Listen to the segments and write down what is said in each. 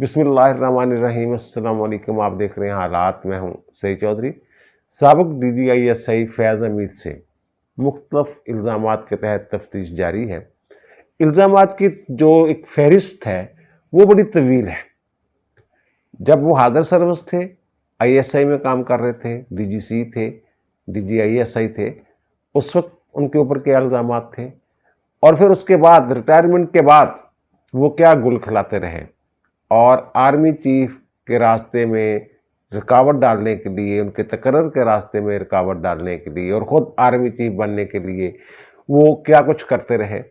بسم اللہ الرحمن الرحیم۔ السلام علیکم، آپ دیکھ رہے ہیں حالات۔ میں ہوں سعید چودھری۔ سابق DGI فیض حمید سے مختلف الزامات کے تحت تفتیش جاری ہے۔ الزامات کی جو ایک فہرست ہے وہ بڑی طویل ہے۔ جب وہ حاضر سروس تھے، ISI میں کام کر رہے تھے، DGC تھے، DGISI تھے، اس وقت ان کے اوپر کیا الزامات تھے، اور پھر اس کے بعد ریٹائرمنٹ کے بعد وہ کیا گل کھلاتے رہے، اور آرمی چیف کے راستے میں رکاوٹ ڈالنے کے لیے، ان کے تقرر کے راستے میں رکاوٹ ڈالنے کے لیے، اور خود آرمی چیف بننے کے لیے وہ کیا کچھ کرتے رہے۔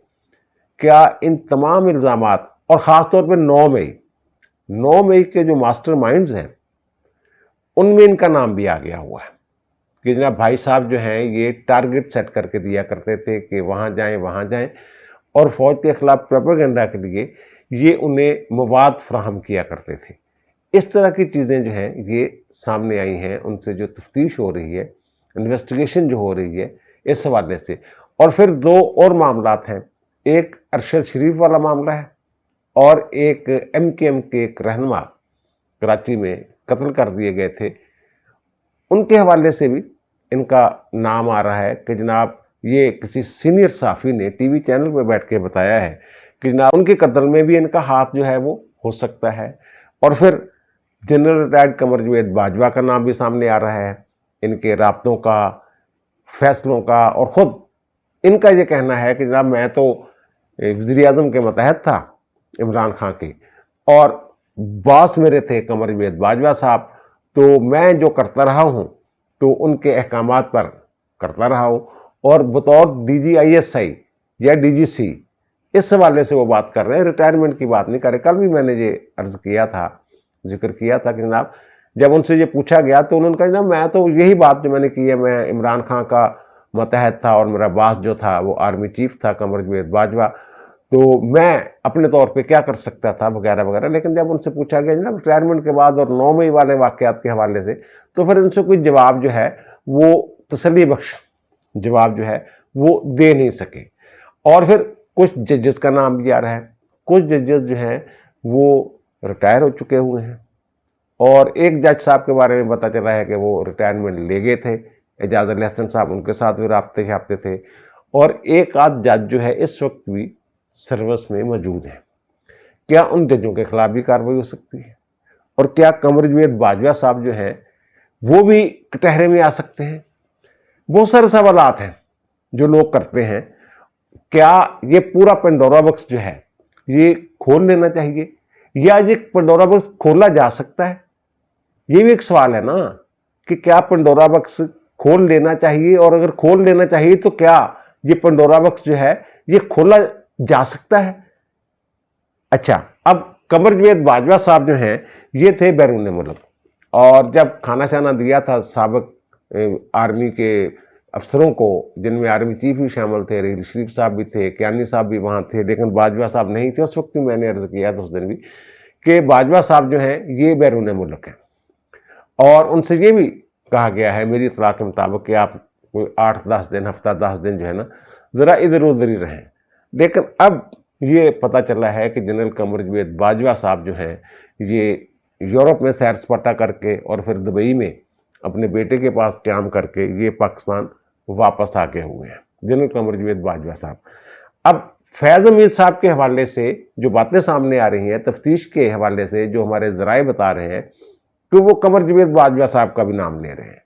کیا ان تمام الزامات، اور خاص طور پہ 9 مئی کے جو ماسٹر مائنڈز ہیں ان میں ان کا نام بھی آ گیا ہوا ہے کہ جناب بھائی صاحب جو ہیں یہ ٹارگٹ سیٹ کر کے دیا کرتے تھے کہ وہاں جائیں، اور فوج کے خلاف پروپیگنڈا کے لیے یہ انہیں مواد فراہم کیا کرتے تھے۔ اس طرح کی چیزیں جو ہیں یہ سامنے آئی ہیں، ان سے جو تفتیش ہو رہی ہے، انویسٹیگیشن جو ہو رہی ہے اس حوالے سے۔ اور پھر 2 اور معاملات ہیں، ایک ارشد شریف والا معاملہ ہے، اور ایک MKM کے ایک رہنما کراچی میں قتل کر دیے گئے تھے، ان کے حوالے سے بھی ان کا نام آ رہا ہے کہ جناب یہ کسی سینئر صحافی نے TV چینل پہ بیٹھ کے بتایا ہے کہ جناب ان کے قتل میں بھی ان کا ہاتھ جو ہے وہ ہو سکتا ہے۔ اور پھر جنرل ریٹائرڈ قمر جاوید باجوہ کا نام بھی سامنے آ رہا ہے، ان کے رابطوں کا، فیصلوں کا، اور خود ان کا یہ کہنا ہے کہ جناب میں تو وزیر اعظم کے ماتحت تھا، عمران خان کے، اور باس میرے تھے قمر جاوید باجوہ صاحب، تو میں جو کرتا رہا ہوں تو ان کے احکامات پر کرتا رہا ہوں، اور بطور DGISI یا DGC اس حوالے سے وہ بات کر رہے ہیں، ریٹائرمنٹ کی بات نہیں کر رہے۔ کل بھی میں نے یہ عرض کیا تھا، ذکر کیا تھا کہ جناب جب ان سے یہ پوچھا گیا تو انہوں نے کہا جناب میں تو یہی بات جو میں نے کی ہے، میں عمران خان کا ماتحت تھا، اور میرا باس جو تھا وہ آرمی چیف تھا قمر جاوید باجوہ، تو میں اپنے طور پہ کیا کر سکتا تھا وغیرہ وغیرہ۔ لیکن جب ان سے پوچھا گیا جناب ریٹائرمنٹ کے بعد اور 9 مئی والے واقعات کے حوالے سے، تو پھر ان سے کوئی جواب جو ہے وہ تسلی بخش جواب جو ہے وہ دے نہیں سکے۔ اور پھر کچھ ججز کا نام بھی آ رہا ہے، کچھ ججز جو ہیں وہ ریٹائر ہو چکے ہوئے ہیں، اور ایک جج صاحب کے بارے میں پتہ چلا ہے کہ وہ ریٹائرمنٹ لے گئے تھے، اعجاز علی حسن صاحب، ان کے ساتھ بھی رابطے تھے، اور ایک آدھ جج جو ہے اس وقت بھی سروس میں موجود ہیں۔ کیا ان ججوں کے خلاف بھی کارروائی ہو سکتی ہے؟ اور کیا قمر جاوید باجوہ صاحب جو ہیں وہ بھی کٹہرے میں آ سکتے ہیں؟ بہت سارے سوالات ہیں جو لوگ کرتے ہیں۔ کیا یہ پورا پنڈورا باکس جو ہے یہ کھول لینا چاہیے، یا یہ پنڈورا باکس کھولا جا سکتا ہے؟ یہ بھی ایک سوال ہے نا کہ کیا پنڈورا باکس کھول لینا چاہیے، اور اگر کھول لینا چاہیے تو کیا یہ پنڈورا باکس جو ہے یہ کھولا جا سکتا ہے؟ اچھا، اب قمر جاوید باجوہ صاحب جو ہیں یہ تھے بیرون ملک، اور جب کھانا شانا دیا تھا سابق آرمی کے افسروں کو، جن میں آرمی چیف بھی شامل تھے، ریل شریف صاحب بھی تھے، کیانی صاحب بھی وہاں تھے، لیکن باجوہ صاحب نہیں تھے اس وقت بھی۔ میں نے عرض کیا تھا اس دن بھی کہ باجوہ صاحب جو ہیں یہ بیرون ملک ہیں، اور ان سے یہ بھی کہا گیا ہے میری اطلاع کے مطابق کہ آپ کوئی 8-10 دن، ہفتہ 10 دن جو ہے نا ذرا ادھر ادھر ہی رہیں۔ لیکن اب یہ پتہ چلا ہے کہ جنرل قمر جاوید باجوہ صاحب جو ہیں یہ یورپ میں سیر سپاٹا کر کے، اور پھر دبئی میں اپنے بیٹے کے پاس قیام کر کے یہ پاکستان واپس آ گئے ہوئے ہیں، جنرل قمر جاوید باجوہ صاحب۔ اب فیض حمید صاحب کے حوالے سے جو باتیں سامنے آ رہی ہیں، تفتیش کے حوالے سے جو ہمارے ذرائع بتا رہے ہیں کہ وہ قمر جاوید باجوہ صاحب کا بھی نام لے رہے ہیں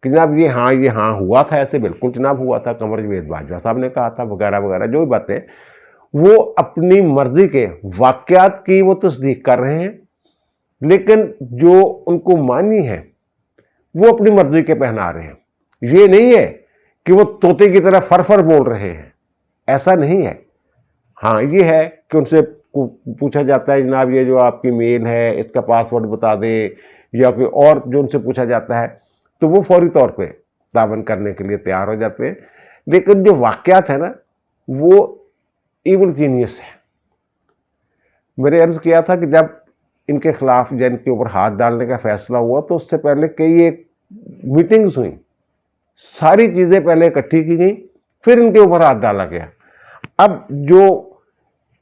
کہ جناب یہ ہاں ہوا تھا، ایسے بالکل جناب ہوا تھا، قمر جاوید باجوہ صاحب نے کہا تھا، وغیرہ وغیرہ، جو بھی باتیں وہ اپنی مرضی کے واقعات کی وہ تصدیق کر رہے ہیں، لیکن جو ان کو مانی ہے وہ اپنی مرضی کے پہنا رہے ہیں۔ یہ نہیں ہے کہ وہ طوطے کی طرح فرفر بول رہے ہیں، ایسا نہیں ہے۔ ہاں یہ ہے کہ ان سے پوچھا جاتا ہے جناب یہ جو آپ کی میل ہے اس کا پاسورڈ بتا دیں، یا کوئی اور جو ان سے پوچھا جاتا ہے تو وہ فوری طور پہ تعاون کرنے کے لیے تیار ہو جاتے ہیں، لیکن جو واقعات ہیں نا وہ ایول جینیس ہے۔ میں نے عرض کیا تھا کہ جب ان کے خلاف یا ان کے اوپر ہاتھ ڈالنے کا فیصلہ ہوا تو اس سے پہلے کئی ایک میٹنگز ہوئیں، ساری چیزیں پہلے اکٹھی کی گئیں، پھر ان کے اوپر ہاتھ ڈالا گیا۔ اب جو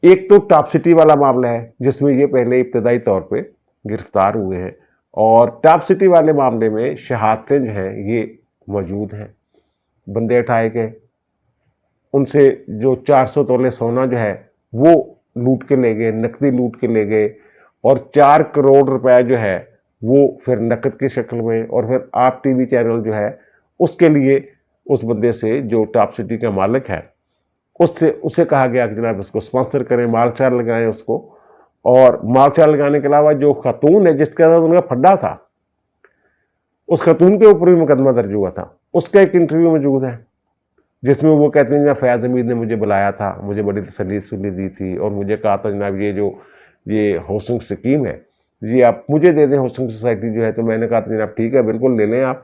ایک تو ٹاپ سٹی والا معاملہ ہے جس میں یہ پہلے ابتدائی طور پہ گرفتار ہوئے ہیں، اور ٹاپ سٹی والے معاملے میں شہادتیں جو ہیں یہ موجود ہیں، بندے اٹھائے گئے، ان سے جو 400 تولے سونا جو ہے وہ لوٹ کے لے گئے، نقدی لوٹ کے لے گئے، اور 4 کروڑ روپے جو ہے وہ پھر نقد کی شکل میں، اور پھر آپ ٹی وی چینل جو ہے اس کے لیے اس بندے سے جو ٹاپ سٹی کا مالک ہے اسے کہا گیا کہ جناب اس کو اسپانسر کریں، مال چار لگائیں اس کو، اور مال چار لگانے کے علاوہ جو خاتون ہے جس کے ساتھ ان کا پھڈا تھا اس خاتون کے اوپر بھی مقدمہ درج ہوا تھا، اس کا ایک انٹرویو موجود ہے جس میں وہ کہتے ہیں جناب فیاض حمید نے مجھے بلایا تھا، مجھے بڑی تسلی دی تھی، اور مجھے کہا تھا جناب یہ ہاؤسنگ اسکیم ہے جی آپ مجھے دے دیں، ہاؤسنگ سوسائٹی جو ہے، تو میں نے کہا تھا جناب ٹھیک ہے بالکل لے لیں آپ،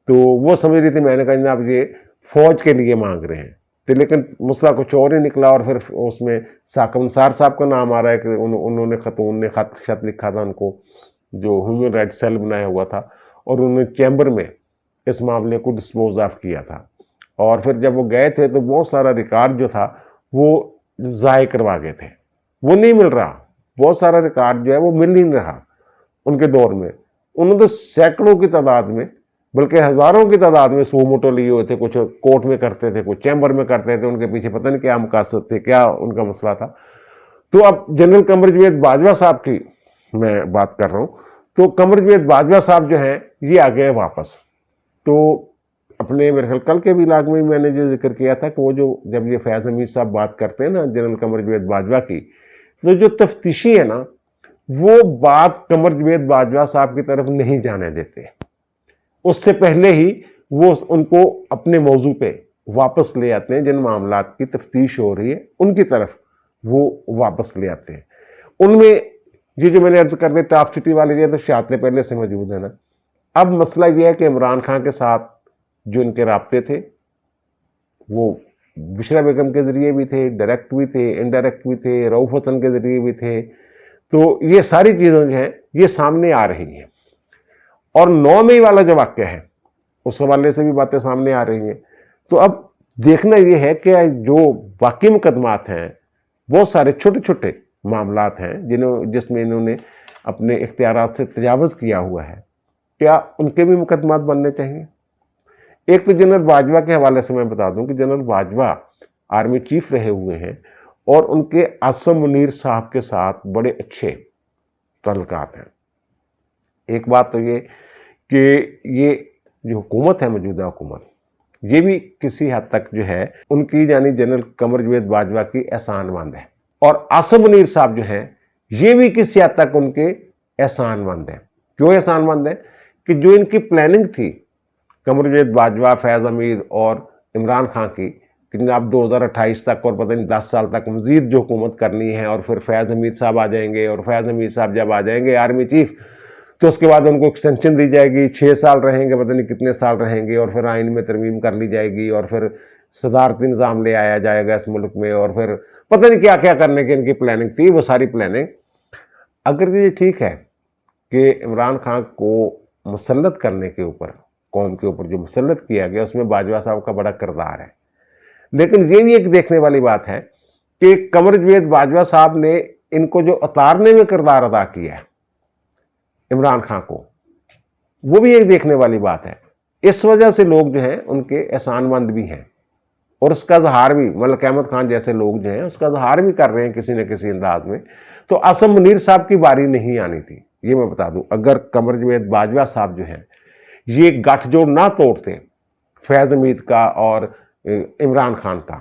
تو وہ سمجھ رہی تھی میں نے کہا جناب یہ فوج کے لیے مانگ رہے ہیں، تو لیکن مسئلہ کچھ اور ہی نکلا، اور پھر اس میں ساکم نثار صاحب کا نام آ رہا ہے کہ انہوں نے خاتون نے خط لکھا تھا ان کو، جو ہیومن رائٹ سیل بنایا ہوا تھا، اور انہوں نے چیمبر میں اس معاملے کو ڈسپوز آف کیا تھا، اور پھر جب وہ گئے تھے تو بہت سارا ریکارڈ جو تھا وہ ضائع کروا گئے تھے، وہ نہیں مل رہا، بہت سارا ریکارڈ جو ہے وہ مل نہیں رہا ان کے دور میں، انہوں نے سینکڑوں کی تعداد میں بلکہ ہزاروں کی تعداد میں سو موٹو لیے ہوئے تھے، کچھ کورٹ میں کرتے تھے، کچھ چیمبر میں کرتے تھے، ان کے پیچھے پتہ نہیں کیا مقاصد تھے، کیا ان کا مسئلہ تھا۔ تو اب جنرل قمر جاوید باجوہ صاحب کی میں بات کر رہا ہوں، تو قمر جاوید باجوہ صاحب جو ہیں یہ آ گئے واپس، تو اپنے میرے خیال کل کے بھی لاگ میں نے جو ذکر کیا تھا کہ وہ جب یہ فیاض حمید صاحب بات کرتے ہیں نا جنرل قمر جاوید باجوہ کی، تو جو تفتیشی ہے نا وہ بات قمر جاوید باجوہ صاحب کی طرف نہیں جانے دیتے، اس سے پہلے ہی وہ ان کو اپنے موضوع پہ واپس لے آتے ہیں، جن معاملات کی تفتیش ہو رہی ہے ان کی طرف وہ واپس لے آتے ہیں۔ ان میں یہ جو میں نے عرض کر دیا ٹاپ سٹی والے یہ تو شہادتیں پہلے سے موجود ہیں نا، اب مسئلہ یہ ہے کہ عمران خان کے ساتھ جو ان کے رابطے تھے وہ بشرا بیگم کے ذریعے بھی تھے، ڈائریکٹ بھی تھے، انڈائریکٹ بھی تھے، رؤف حسن کے ذریعے بھی تھے، تو یہ ساری چیزیں جو ہیں یہ سامنے آ رہی ہیں، اور 9 مئی والا جو واقعہ ہے اس حوالے سے بھی باتیں سامنے آ رہی ہیں۔ تو اب دیکھنا یہ ہے کہ جو باقی مقدمات ہیں بہت سارے چھوٹے چھوٹے معاملات ہیں جس میں انہوں نے اپنے اختیارات سے تجاوز کیا ہوا ہے، کیا ان کے بھی مقدمات بننے چاہیے؟ ایک تو جنرل باجوہ کے حوالے سے میں بتا دوں کہ جنرل باجوہ آرمی چیف رہے ہوئے ہیں، اور ان کے عاصم منیر صاحب کے ساتھ بڑے اچھے تعلقات ہیں۔ ایک بات تو یہ کہ یہ جو حکومت ہے موجودہ حکومت یہ بھی کسی حد تک جو ہے ان کی یعنی جنرل قمر جاوید باجوہ کی احسان مند ہے، اور عاصم منیر صاحب جو ہیں یہ بھی کسی حد تک ان کے احسان مند ہیں۔ کیوں احسان مند ہیں؟ کہ جو ان کی پلاننگ تھی قمر جاوید باجوہ، فیاض حمید اور عمران خان کی کہ جناب 2028 تک اور پتہ نہیں 10 سال تک مزید جو حکومت کرنی ہے، اور پھر فیاض حمید صاحب آ جائیں گے، اور فیاض حمید صاحب جب آ جائیں گے آرمی چیف تو اس کے بعد ان کو ایکسٹینشن دی جائے گی، 6 سال رہیں گے، پتہ نہیں کتنے سال رہیں گے، اور پھر آئین میں ترمیم کر لی جائے گی، اور پھر صدارتی نظام لے آیا جائے گا اس ملک میں، اور پھر پتہ نہیں کیا کیا کرنے کی ان کی پلاننگ تھی۔ وہ ساری پلاننگ اگر یہ ٹھیک ہے کہ عمران خان کو مسلط کرنے کے اوپر، قوم کے اوپر جو مسلط کیا گیا اس میں باجوہ صاحب کا بڑا کردار ہے، لیکن یہ بھی ایک دیکھنے والی بات ہے کہ قمر جاوید باجوہ صاحب نے ان کو جو اتارنے میں کردار ادا کیا ہے عمران خان کو، وہ بھی ایک دیکھنے والی بات ہے۔ اس وجہ سے لوگ جو ہیں ان کے احسان مند بھی ہیں، اور اس کا اظہار بھی ملک احمد خان جیسے لوگ جو ہیں اس کا اظہار بھی کر رہے ہیں کسی نہ کسی انداز میں۔ تو عاصم منیر صاحب کی باری نہیں آنی تھی، یہ میں بتا دوں، اگر قمر جاوید باجوہ صاحب جو ہیں یہ گٹھ جوڑ نہ توڑتے فیاض حمید کا اور عمران خان کا،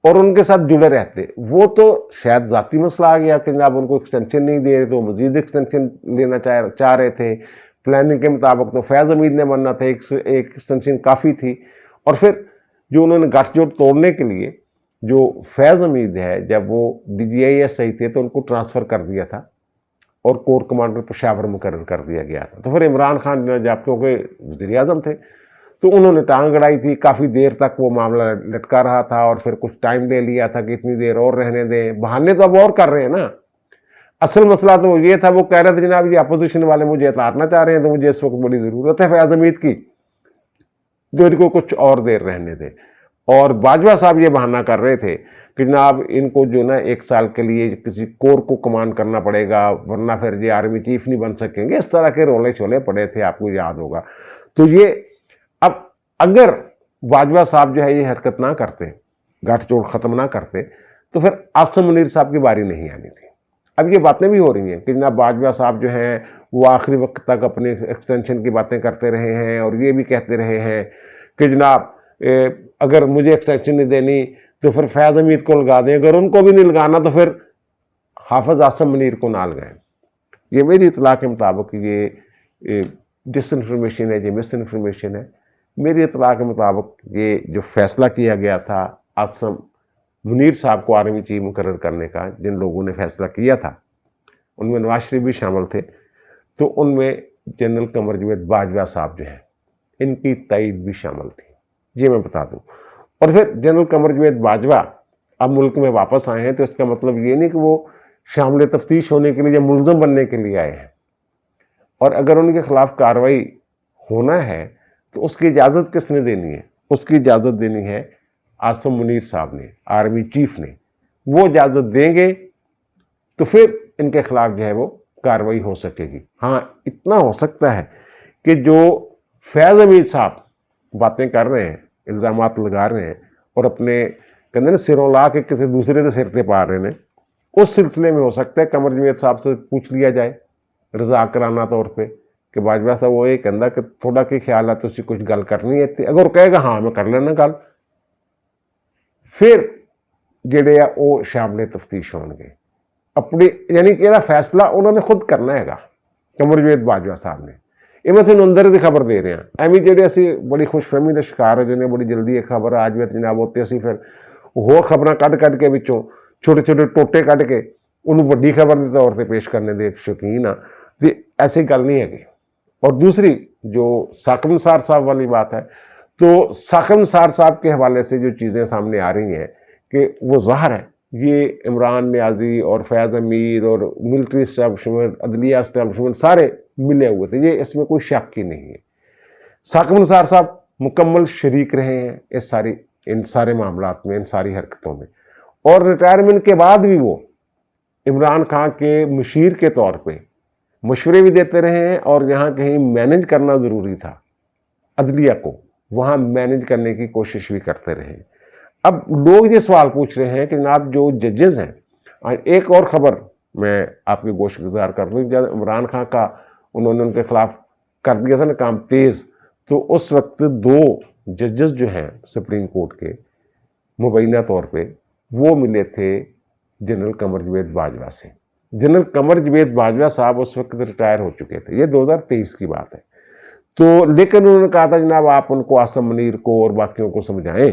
اور ان کے ساتھ جڑے رہتے، وہ تو شاید ذاتی مسئلہ آ گیا کہ جناب ان کو ایکسٹینشن نہیں دے رہے تو مزید ایکسٹینشن لینا چاہ رہے تھے، پلاننگ کے مطابق تو فیاض حمید نے ماننا تھا ایک ایکسٹینشن کافی تھی، اور پھر جو انہوں نے گٹھ جوڑ توڑنے کے لیے جو فیاض حمید ہے جب وہ DGISI تھے تو ان کو ٹرانسفر کر دیا تھا اور کور کمانڈر پشاور مقرر کر دیا گیا تھا، تو پھر عمران خان جب کیونکہ وزیر اعظم تھے تو انہوں نے ٹانگ اڑائی تھی، کافی دیر تک وہ معاملہ لٹکا رہا تھا، اور پھر کچھ ٹائم لے لیا تھا کہ اتنی دیر اور رہنے دیں، بہانے تو اب اور کر رہے ہیں نا، اصل مسئلہ تو یہ تھا وہ کہہ رہے تھے جناب یہ اپوزیشن والے مجھے اتارنا چاہ رہے ہیں تو مجھے اس وقت بڑی ضرورت ہے فیاض حمید کی، جو ان کو کچھ اور دیر رہنے دیں، اور باجوہ صاحب یہ بہانہ کر رہے تھے کہ جناب ان کو جو نا 1 سال کے لیے کسی کور کو کمانڈ کرنا پڑے گا ورنہ پھر یہ آرمی چیف نہیں بن سکیں گے، اس طرح کے رولے چھولے پڑے تھے، آپ کو یاد ہوگا۔ تو یہ اب اگر باجوہ صاحب جو ہے یہ حرکت نہ کرتے، گٹھ جوڑ ختم نہ کرتے، تو پھر عاصم منیر صاحب کی باری نہیں آنی تھی۔ اب یہ باتیں بھی ہو رہی ہیں کہ جناب باجوہ صاحب جو ہیں وہ آخری وقت تک اپنے ایکسٹینشن کی باتیں کرتے رہے ہیں، اور یہ بھی کہتے رہے ہیں کہ جناب اگر مجھے ایکسٹینشن نہیں دینی تو پھر فیض حمید کو لگا دیں، اگر ان کو بھی نہیں لگانا تو پھر حافظ عاصم منیر کو نہ لگائیں۔ یہ میری اطلاع کے مطابق یہ ڈس انفارمیشن ہے، یہ مس انفارمیشن ہے۔ میری اطلاع کے مطابق یہ جو فیصلہ کیا گیا تھا عاصم منیر صاحب کو آرمی چیف مقرر کرنے کا، جن لوگوں نے فیصلہ کیا تھا ان میں نواز شریف بھی شامل تھے، تو ان میں جنرل قمر جاوید باجوہ صاحب جو ہیں ان کی تائید بھی شامل تھی، یہ میں بتا دوں۔ اور پھر جنرل قمر جاوید باجوہ اب ملک میں واپس آئے ہیں، تو اس کا مطلب یہ نہیں کہ وہ شامل تفتیش ہونے کے لیے یا ملزم بننے کے لیے آئے ہیں، اور اگر ان کے خلاف کارروائی ہونا ہے تو اس کی اجازت کس نے دینی ہے؟ اس کی اجازت دینی ہے عاصم منیر صاحب نے، آرمی چیف نے۔ وہ اجازت دیں گے تو پھر ان کے خلاف جو ہے وہ کارروائی ہو سکے گی۔ ہاں اتنا ہو سکتا ہے کہ جو فیض حمید صاحب باتیں کر رہے ہیں، الزامات لگا رہے ہیں، اور اپنے کہتے ہیں نا سروں لا کے کسی دوسرے کے سر تے پا رہے ہیں، اس سلسلے میں ہو سکتا ہے قمر جاوید صاحب سے پوچھ لیا جائے رضا کرانہ طور پہ کہ باجوہ صاحب وہ یہ کہندا کہ تھوڑا کی خیال ہے تسی کچھ گل کرنی ہے، اگر وہ کہے گا ہاں میں کر لینا گل، پھر جڑے آ وہ شامل تفتیش ہون گے اپنی، یعنی کہ یہ فیصلہ انہوں نے خود کرنا ہے گا قمر جاوید باجوہ صاحب نے۔ یہ میں تھوڑا اندر دی خبر دے رہے ہیں، ایویں جڑے اسی بڑی خوش فہمی دے شکار ہو جانے، بڑی جلدی ایک خبر آج بھی جناب ہوتے اسی پھر ہور خبراں کڈ کے وچوں چھوٹے چھوٹے ٹوٹے کڈ کے انہوں وڈی خبر کے طور پہ پیش کرنے دے شوقین ہاں، تو ایسی گل نہیں ہے۔ اور دوسری جو ثاقب نثار صاحب والی بات ہے، تو ثاقب نثار صاحب کے حوالے سے جو چیزیں سامنے آ رہی ہیں کہ وہ ظاہر ہے یہ عمران نیازی اور فیض حمید اور ملٹری اسٹیبلشمنٹ، عدلیہ اسٹیبلشمنٹ سارے ملے ہوئے تھے، یہ اس میں کوئی شک ہی نہیں ہے۔ ثاقب نثار صاحب مکمل شریک رہے ہیں ان سارے معاملات میں، ان ساری حرکتوں میں، اور ریٹائرمنٹ کے بعد بھی وہ عمران خان کے مشیر کے طور پہ مشورے بھی دیتے رہے ہیں، اور یہاں کہیں مینج کرنا ضروری تھا عدلیہ کو، وہاں مینج کرنے کی کوشش بھی کرتے رہے۔ اب لوگ یہ سوال پوچھ رہے ہیں کہ جناب جو ججز ہیں، ایک اور خبر میں آپ کے گوش گزار کر دوں، جب عمران خان کا انہوں نے ان کے خلاف کر دیا تھا نا کام تیز، تو اس وقت 2 ججز جو ہیں سپریم کورٹ کے مبینہ طور پہ وہ ملے تھے جنرل قمر جاوید باجوہ سے۔ جنرل قمر جاوید باجوہ صاحب اس وقت ریٹائر ہو چکے تھے، یہ 2023 کی بات ہے۔ تو لیکن انہوں نے کہا تھا جناب آپ ان کو عاصم منیر کو اور باقیوں کو سمجھائیں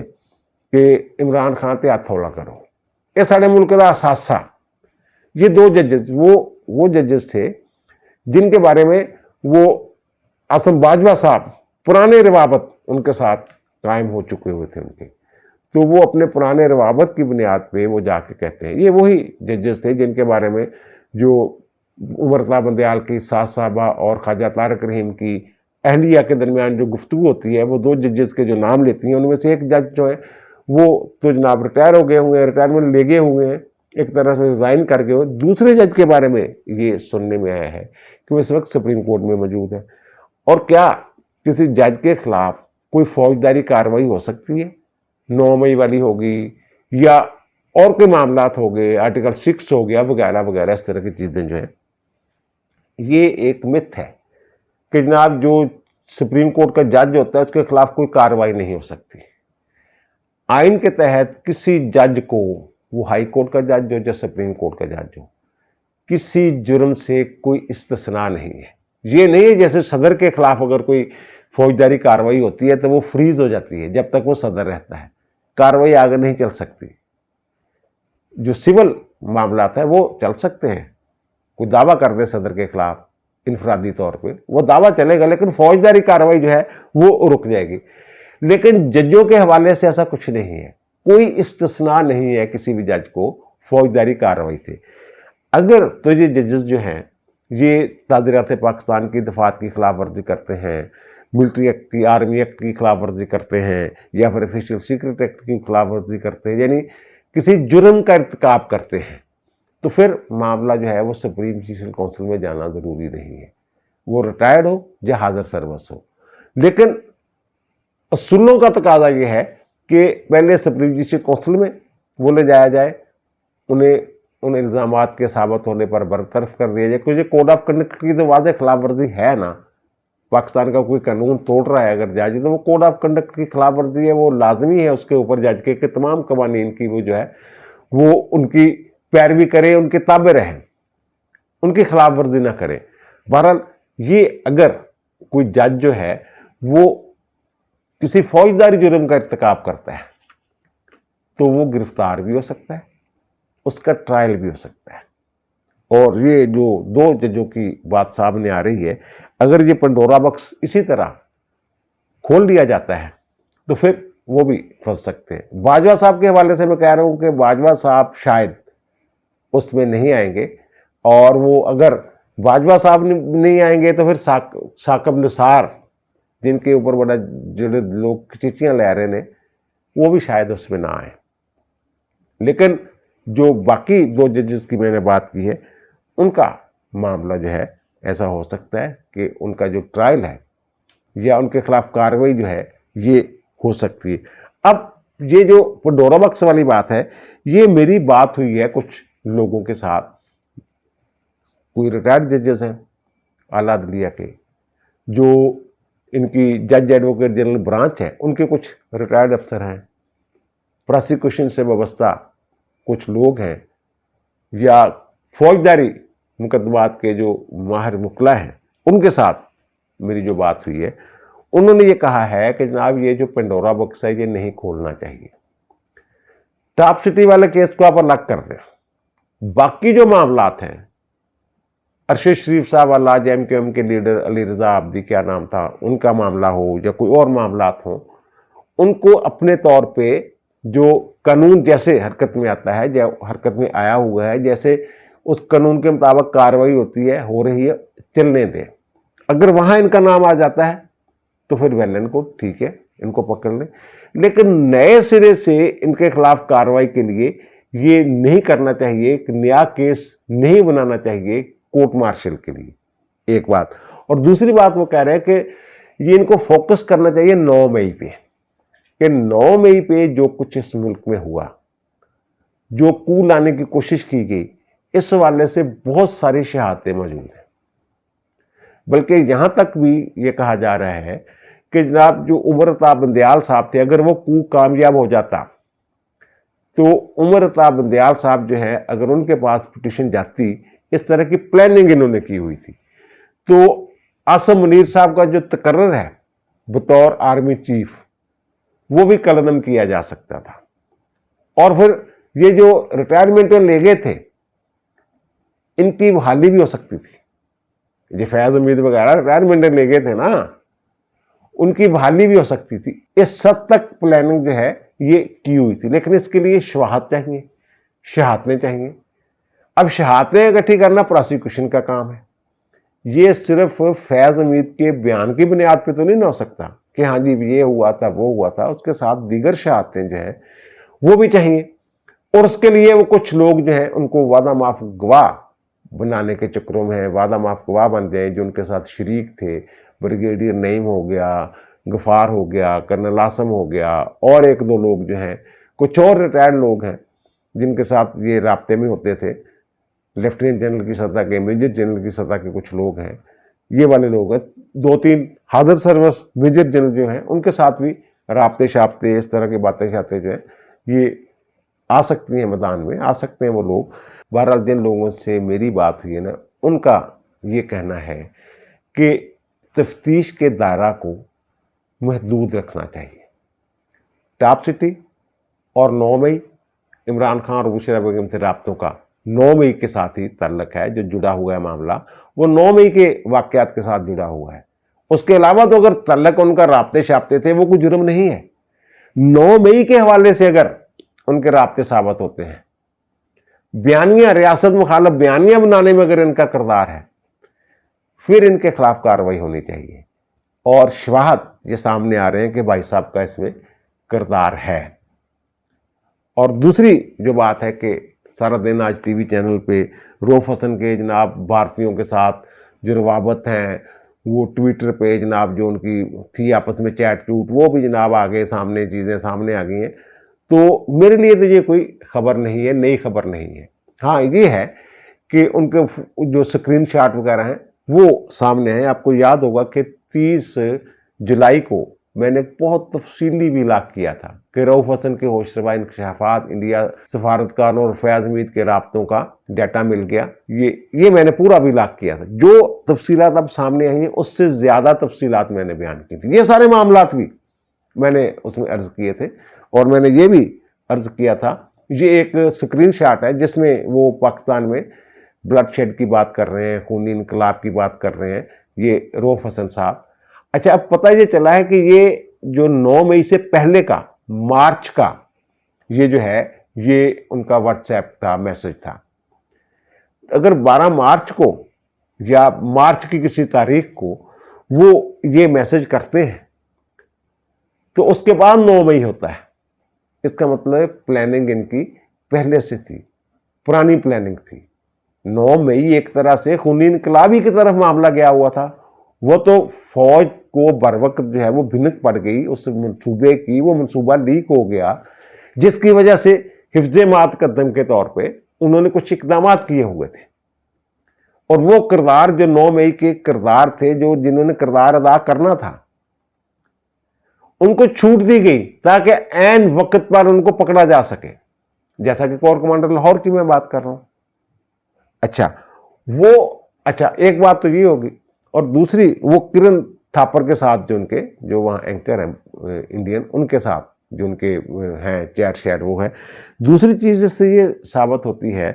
کہ عمران خان تے ہاتھ ہولا کرو، یہ سارے ملک کا اثاثہ۔ یہ 2 ججز وہ ججز تھے جن کے بارے میں وہ عاصم باجوہ صاحب پرانے روابط ان کے ساتھ قائم ہو چکے ہوئے تھے ان کے، تو وہ اپنے پرانے روابط کی بنیاد پہ وہ جا کے کہتے ہیں، یہ وہی ججز تھے جن کے بارے میں جو عمر رضا بندیال کی ساس صاحبہ اور خواجہ طارق رحیم کی اہلیہ کے درمیان جو گفتگو ہوتی ہے، وہ 2 ججز کے جو نام لیتی ہیں ان میں سے ایک جج جو ہے وہ تو جناب ریٹائر ہو گئے ہوئے ہیں، ریٹائرمنٹ لے گئے ہوئے ہیں، ایک طرح سے ریزائن کر گئے ہوئے۔ دوسرے جج کے بارے میں یہ سننے میں آیا ہے کہ وہ اس وقت سپریم کورٹ میں موجود ہے۔ اور کیا کسی جج کے خلاف کوئی فوجداری کارروائی ہو سکتی ہے؟ 9 مئی والی ہوگی یا اور کوئی معاملات ہو گئے، آرٹیکل 6 ہو گیا وغیرہ وغیرہ، اس طرح کی چیزیں جو ہیں، یہ ایک متھ ہے کہ جناب جو سپریم کورٹ کا جج ہوتا ہے اس کے خلاف کوئی کارروائی نہیں ہو سکتی۔ آئین کے تحت کسی جج کو، وہ ہائی کورٹ کا جج ہو یا سپریم کورٹ کا جج ہو، کسی جرم سے کوئی استثناء نہیں ہے۔ یہ نہیں ہے جیسے صدر کے خلاف اگر کوئی فوجداری کارروائی ہوتی ہے تو وہ فریز ہو جاتی ہے جب تک وہ صدر رہتا ہے، کارروائی آگے نہیں چل سکتی۔ جو سول معاملات ہیں وہ چل سکتے ہیں، کوئی دعویٰ کر دے صدر کے خلاف انفرادی طور پہ، وہ دعویٰ چلے گا، لیکن فوجداری کارروائی جو ہے وہ رک جائے گی۔ لیکن ججوں کے حوالے سے ایسا کچھ نہیں ہے، کوئی استثناء نہیں ہے کسی بھی جج کو فوجداری کارروائی سے۔ اگر تو یہ ججز جو ہیں یہ تعزیرات پاکستان کی دفعات کی خلاف ورزی کرتے ہیں، ملٹری ایکٹ کی، آرمی ایکٹ کی خلاف ورزی کرتے ہیں، یا پھر آفیشیل سیکرٹ ایکٹ کی خلاف ورزی کرتے ہیں، یعنی کسی جرم کا ارتکاب کرتے ہیں تو پھر معاملہ جو ہے وہ سپریم جوڈیشل کونسل میں جانا ضروری نہیں ہے، وہ ریٹائرڈ ہو یا حاضر سروس ہو۔ لیکن اصولوں کا تقاضا یہ ہے کہ پہلے سپریم جوڈیشل کونسل میں وہ لے جایا جائے، انہیں ان الزامات کے ثابت ہونے پر برطرف کر دیا جائے، کیونکہ کوڈ آف کنڈکٹ کی تو واضح خلاف ورزی ہے نا، پاکستان کا کوئی قانون توڑ رہا ہے اگر جج تو وہ کوڈ آف کنڈکٹ کی خلاف ورزی ہے، وہ لازمی ہے اس کے اوپر جج کے کہ تمام قوانین کی وہ جو ہے وہ ان کی پیروی کرے، ان کے تابع رہیں، ان کی خلاف ورزی نہ کرے۔ بہرحال یہ اگر کوئی جج جو ہے وہ کسی فوجداری جرم کا ارتکاب کرتا ہے تو وہ گرفتار بھی ہو سکتا ہے، اس کا ٹرائل بھی ہو سکتا ہے۔ اور یہ جو دو ججوں کی بات سامنے آ رہی ہے، اگر یہ پنڈورا باکس اسی طرح کھول دیا جاتا ہے تو پھر وہ بھی پھنس سکتے ہیں۔ باجوہ صاحب کے حوالے سے میں کہہ رہا ہوں کہ باجوہ صاحب شاید اس میں نہیں آئیں گے، اور وہ اگر باجوہ صاحب نہیں آئیں گے تو پھر ثاقب نثار جن کے اوپر بڑا جڑے لوگ چیچیاں لے رہے ہیں وہ بھی شاید اس میں نہ آئیں۔ لیکن جو باقی دو ججز کی میں نے بات کی ہے ان کا معاملہ جو ہے ایسا ہو سکتا ہے کہ ان کا جو ٹرائل ہے یا ان کے خلاف کارروائی جو ہے یہ ہو سکتی ہے۔ اب یہ جو پنڈورا باکس والی بات ہے، یہ میری بات ہوئی ہے کچھ لوگوں کے ساتھ، کوئی ریٹائرڈ ججز ہیں اعلیٰ عدلیہ کے، جو ان کی جج ایڈوکیٹ جنرل برانچ ہے، ان کے کچھ ریٹائرڈ افسر ہیں، پراسیکیوشن سے وابستہ کچھ لوگ ہیں، یا فوجداری مقدمات کے جو ماہر وکلا ہیں، ان کے ساتھ میری جو بات ہوئی ہے، انہوں نے یہ کہا ہے کہ جناب یہ جو پنڈورا باکس ہے یہ نہیں کھولنا چاہیے، ٹاپ سٹی والے کیس کو آپ الگ کر دیں، باقی جو معاملات ہیں، ارشد شریف صاحب والا، جے کے ایم کے لیڈر علی رضا عابدی کیا نام تھا، ان کا معاملہ ہو یا کوئی اور معاملات ہوں، ان کو اپنے طور پہ جو قانون جیسے حرکت میں آتا ہے، جو حرکت میں آیا ہوا ہے، جیسے اس قانون کے مطابق کارروائی ہوتی ہے، ہو رہی ہے، چلنے دیں۔ اگر وہاں ان کا نام آ جاتا ہے تو پھر ویلن کو ٹھیک ہے، ان کو پکڑ لیں، لیکن نئے سرے سے ان کے خلاف کارروائی کے لیے یہ نہیں کرنا چاہیے، ایک نیا کیس نہیں بنانا چاہیے کورٹ مارشل کے لیے، ایک بات۔ اور دوسری بات وہ کہہ رہے ہیں کہ یہ ان کو فوکس کرنا چاہیے 9 مئی پہ، کہ 9 مئی پہ جو کچھ اس ملک میں ہوا، جو کو لانے کی کوشش کی گئی، اس حوالے سے بہت ساری شہادتیں موجود ہیں، بلکہ یہاں تک بھی یہ کہا جا رہا ہے کہ جناب جو عمر عطا بندیال صاحب تھے، اگر وہ کو کامیاب ہو جاتا تو عمر عطا بندیال صاحب جو ہے اگر ان کے پاس پٹیشن جاتی، اس طرح کی پلاننگ انہوں نے کی ہوئی تھی، تو عاصم منیر صاحب کا جو تقرر ہے بطور آرمی چیف وہ بھی قلعدم کیا جا سکتا تھا، اور پھر یہ جو ریٹائرمنٹ لے گئے تھے ان کی بحالی بھی ہو سکتی تھی، یہ فیاض حمید وغیرہ ریٹائرمنٹ لے گئے تھے نا، ان کی بحالی بھی ہو سکتی تھی۔ اس حد تک پلاننگ جو ہے یہ کی ہوئی تھی، لیکن اس کے لیے شواہد چاہیے، شہادتیں چاہیے۔ اب شہادتیں اکٹھی کرنا پراسیکیوشن کا کام ہے، یہ صرف فیاض حمید کے بیان کی بنیاد پہ تو نہیں ہو سکتا کہ ہاں جی یہ ہوا تھا وہ ہوا تھا، اس کے ساتھ دیگر شہادتیں جو ہیں وہ بھی چاہیے، اور اس کے لیے وہ کچھ لوگ جو ہیں ان کو وعدہ معاف گواہ بنانے کے چکروں میں ہیں، وعدہ معاف گواہ بن جائیں جو ان کے ساتھ شریک تھے، بریگیڈیئر نعیم ہو گیا، غفار ہو گیا، کرنل عاصم ہو گیا، اور ایک دو لوگ جو ہیں، کچھ اور ریٹائرڈ لوگ ہیں جن کے ساتھ یہ رابطے میں ہوتے تھے، لیفٹیننٹ جنرل کی سطح کے، میجر جنرل کی سطح کے کچھ لوگ ہیں، یہ والے لوگ ہیں، 2-3 حاضر سروس میجر جنرل جو ہیں ان کے ساتھ بھی رابطے شابطے اس طرح کی باتیں شاتیں جو ہیں یہ آ سکتی ہیں، میدان میں آ سکتے ہیں وہ لوگ۔ بہرحال جن لوگوں سے میری بات ہوئی ہے نا، ان کا یہ کہنا ہے کہ تفتیش کے دائرہ کو محدود رکھنا چاہیے۔ ٹاپ سٹی اور 9 مئی عمران خان اور بشریٰ بیگم سے رابطوں کا 9 مئی کے ساتھ ہی تعلق ہے، جو جڑا ہوا ہے معاملہ وہ 9 مئی کے واقعات کے ساتھ جڑا ہوا ہے، اس کے علاوہ تو اگر تعلق ان کا رابطے شابطے تھے وہ کوئی جرم نہیں ہے۔ 9 مئی کے حوالے سے اگر ان کے رابطے ثابت ہوتے ہیں، بیانیہ ریاست مخالف بیانیہ بنانے میں اگر ان کا کردار ہے، پھر ان کے خلاف کارروائی ہونی چاہیے، اور شواہد یہ سامنے آ رہے ہیں کہ بھائی صاحب کا اس میں کردار ہے، اور دوسری جو بات ہے کہ سارا دن آج ٹی وی چینل پہ رؤف حسن کے جناب بھارتیوں کے ساتھ جو روابط ہیں، وہ ٹویٹر پہ جناب جو ان کی تھی آپس میں چیٹ چوٹ، وہ بھی جناب آگے سامنے چیزیں سامنے آ گئی ہیں. تو میرے لیے تو یہ کوئی خبر نہیں ہے، نئی خبر نہیں ہے. ہاں یہ ہے کہ ان کے جو سکرین شاٹ وغیرہ ہیں وہ سامنے ہیں. آپ کو یاد ہوگا کہ 30 جولائی کو میں نے بہت تفصیلی ویلاگ کیا تھا کہ رؤف حسن کے ہوش ربا انکشافات، انڈیا سفارتکاروں اور فیاض حمید کے رابطوں کا ڈیٹا مل گیا، یہ میں نے پورا ویلاگ کیا تھا. جو تفصیلات اب سامنے آئی ہیں اس سے زیادہ تفصیلات میں نے بیان کی تھی. یہ سارے معاملات بھی میں نے اس میں عرض کیے تھے. اور میں نے یہ بھی عرض کیا تھا، یہ ایک سکرین شاٹ ہے جس میں وہ پاکستان میں بلڈ شیڈ کی بات کر رہے ہیں، خونی انقلاب کی بات کر رہے ہیں، یہ رؤف حسن صاحب. اچھا اب پتہ یہ چلا ہے کہ یہ جو 9 مئی سے پہلے کا مارچ کا یہ جو ہے یہ ان کا واٹس ایپ تھا، میسج تھا. اگر 12 مارچ کو یا مارچ کی کسی تاریخ کو وہ یہ میسج کرتے ہیں تو اس کے بعد 9 مئی ہوتا ہے. اس کا مطلب پلاننگ ان کی پہلے سے تھی، پرانی پلاننگ تھی. 9 مئی ایک طرح سے خونی انقلابی کی طرف معاملہ گیا ہوا تھا. وہ تو فوج کو بر وقت جو ہے وہ بھنک پڑ گئی اس منصوبے کی، وہ منصوبہ لیک ہو گیا جس کی وجہ سے حفظ مات قدم کے طور پہ انہوں نے کچھ اقدامات کیے ہوئے تھے. اور وہ کردار جو 9 مئی کے کردار تھے، جو جنہوں نے کردار ادا کرنا تھا، ان کو چھوٹ دی گئی تاکہ عین وقت پر ان کو پکڑا جا سکے، جیسا کہ کور کمانڈر لاہور کی میں بات کر رہا ہوں. اچھا ایک بات تو یہ ہوگی. اور دوسری وہ کرن تھاپر کے ساتھ جو وہاں اینکر ہیں انڈین، ان کے ساتھ جو ان کے ہیں چیٹ شیٹ وہ ہے. دوسری چیز جس سے یہ ثابت ہوتی ہے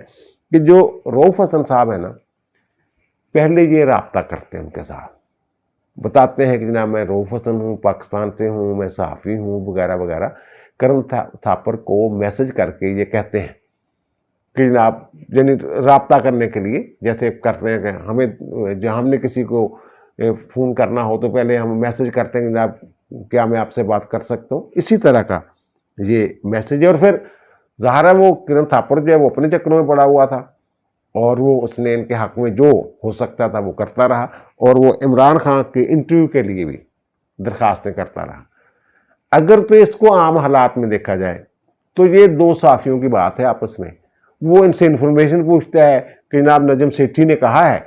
کہ جو رؤف حسن صاحب ہیں نا، پہلے یہ رابطہ کرتے ہیں ان کے ساتھ، بتاتے ہیں کہ جناب میں رؤف حسن ہوں، پاکستان سے ہوں، میں صحافی ہوں وغیرہ وغیرہ. کرن تھاپر کو میسج کر کے یہ کہتے ہیں کہ جناب یعنی رابطہ کرنے کے لیے جیسے کرتے ہیں کہ ہم نے کسی کو فون کرنا ہو تو پہلے ہم میسج کرتے ہیں کہ جناب کیا میں آپ سے بات کر سکتا ہوں. اسی طرح کا یہ میسج ہے. اور پھر ظاہر ہے وہ کرن تھاپر جو ہے وہ اپنے چکروں میں پڑا ہوا تھا اور وہ اس نے ان کے حق میں جو ہو سکتا تھا وہ کرتا رہا. اور وہ عمران خان کے انٹرویو کے لیے بھی درخواستیں کرتا رہا. اگر تو اس کو عام حالات میں دیکھا جائے تو یہ 2 صحافیوں کی بات ہے آپس میں. وہ ان سے انفارمیشن پوچھتا ہے کہ جناب نجم سیٹھی نے کہا ہے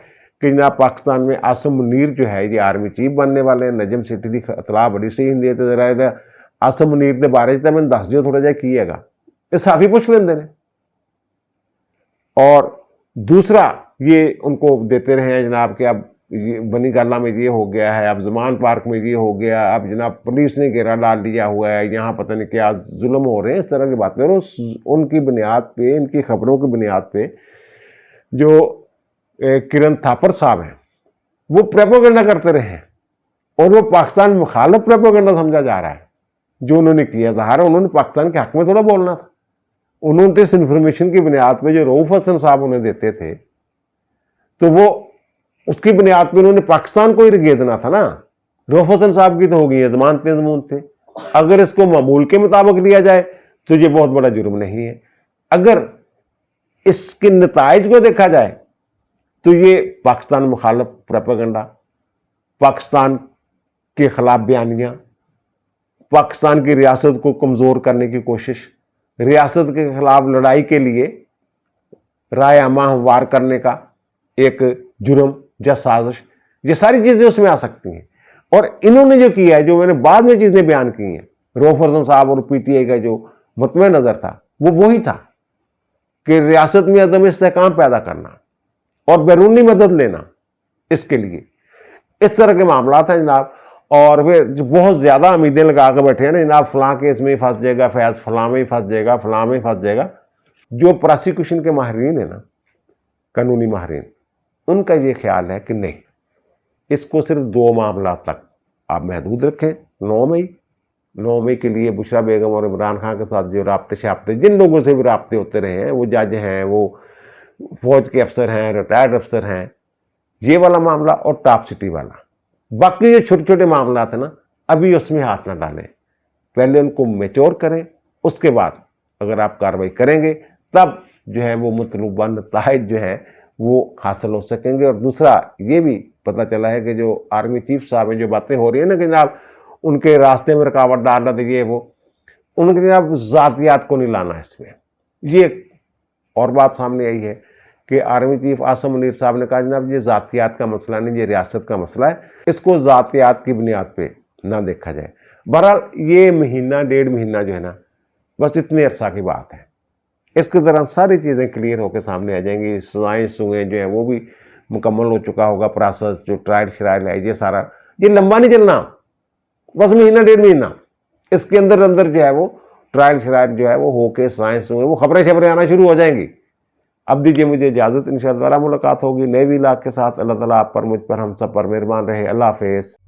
کہ جناب پاکستان میں عاصم منیر جو ہے یہ آرمی چیف بننے والے ہیں. نجم سیٹھی دی اطلاع بڑی صحیح ہندی تے ذرا عاصم منیر دے بارے میں دس دیو تھوڑا جا کی ہے گا. یہ صحافی پوچھ لیندے نے. اور دوسرا یہ ان کو دیتے رہے ہیں جناب کہ اب بنی گالہ میں یہ ہو گیا ہے، اب زمان پارک میں یہ ہو گیا، اب جناب پولیس نے گھیرا ڈال دیا ہوا ہے، یہاں پتہ نہیں کیا ظلم ہو رہے ہیں، اس طرح کی باتیں. اور ان کی بنیاد پہ، ان کی خبروں کی بنیاد پہ جو کرن تھاپر صاحب ہیں وہ پروپیگنڈا کرتے رہے ہیں. اور وہ پاکستان مخالف پروپیگنڈا سمجھا جا رہا ہے جو انہوں نے کیا. ظاہر ہے انہوں نے پاکستان کے حق میں تھوڑا بولنا تھا. انہوں نے اس انفارمیشن کی بنیاد پہ جو رؤف حسن صاحب انہیں دیتے تھے تو وہ اس کی بنیاد پہ انہوں نے پاکستان کو ہی رگیدنا تھا نا. رؤف حسن صاحب کی تو ہو گئی ہے ضمانتیں ضمون تھے. اگر اس کو معمول کے مطابق لیا جائے تو یہ بہت بڑا جرم نہیں ہے. اگر اس کے نتائج کو دیکھا جائے تو یہ پاکستان مخالف پروپیگنڈا، پاکستان کے خلاف بیانیاں، پاکستان کی ریاست کو کمزور کرنے کی کوشش، ریاست کے خلاف لڑائی کے لیے رائے عامہ ہموار کرنے کا ایک جرم یا سازش، یہ ساری چیزیں اس میں آ سکتی ہیں. اور انہوں نے جو کیا ہے، جو میں نے بعد میں چیزیں بیان کی ہیں، رؤف حسن صاحب اور پی ٹی آئی کا جو مطمع نظر تھا وہ وہی تھا کہ ریاست میں عدم استحکام پیدا کرنا اور بیرونی مدد لینا اس کے لیے. اس طرح کے معاملات ہیں جناب. اور وہ بہت زیادہ امیدیں لگا کے بیٹھے ہیں نا جناب، فلاں کیس میں پھنس جائے گا فیض، فلاں میں پھنس جائے گا، فلاں میں پھنس جائے گا. جو پراسیکیوشن کے ماہرین ہیں نا، قانونی ماہرین، ان کا یہ خیال ہے کہ نہیں، اس کو صرف 2 معاملات تک آپ محدود رکھیں. 9 مئی کے لیے بشرا بیگم اور عمران خان کے ساتھ جو رابطے شاپتے، جن لوگوں سے بھی رابطے ہوتے رہے ہیں، وہ جج ہیں، وہ فوج کے افسر ہیں، ریٹائرڈ افسر ہیں، یہ والا معاملہ اور ٹاپ سٹی والا. باقی جو چھوٹے چھوٹے معاملات ہیں نا، ابھی اس میں ہاتھ نہ ڈالیں. پہلے ان کو میچور کریں، اس کے بعد اگر آپ کارروائی کریں گے تب جو ہے وہ مطلوبہ نتائج جو ہیں وہ حاصل ہو سکیں گے۔ اور دوسرا یہ بھی پتہ چلا ہے کہ جو آرمی چیف صاحب ہیں جو باتیں ہو رہی ہیں نا کہ جناب ان کے راستے میں رکاوٹ ڈالنا دیجیے، وہ ان کے جناب ذاتیات کو نہیں لانا ہے اس میں۔ یہ ایک اور بات سامنے آئی ہے کہ آرمی چیف عاصم منیر صاحب نے کہا جناب یہ ذاتیات کا مسئلہ نہیں، یہ ریاست کا مسئلہ ہے، اس کو ذاتیات کی بنیاد پہ نہ دیکھا جائے۔ بہرحال یہ مہینہ ڈیڑھ مہینہ جو ہے نا بس اتنے عرصہ کی بات ہے، اس کے دوران ساری چیزیں کلیئر ہو کے سامنے آ جائیں گی، سزائیں سوئیں جو ہیں وہ بھی مکمل ہو چکا ہوگا، پروسیس جو ٹرائل شرائل ہے یہ سارا، یہ لمبا نہیں چلنا، بس مہینہ ڈیڑھ مہینہ اس کے اندر اندر جو ہے وہ ٹرائل شرائل جو ہے وہ ہو کے سائنس ہوئے وہ خبریں آنا شروع ہو جائیں گی۔ اب دیجیے مجھے اجازت، انشاءاللہ ملاقات ہوگی نئے ویلاگ کے ساتھ۔ اللہ تعالیٰ آپ پر، مجھ پر، ہم سب پر مہربان رہے۔ اللہ حافظ۔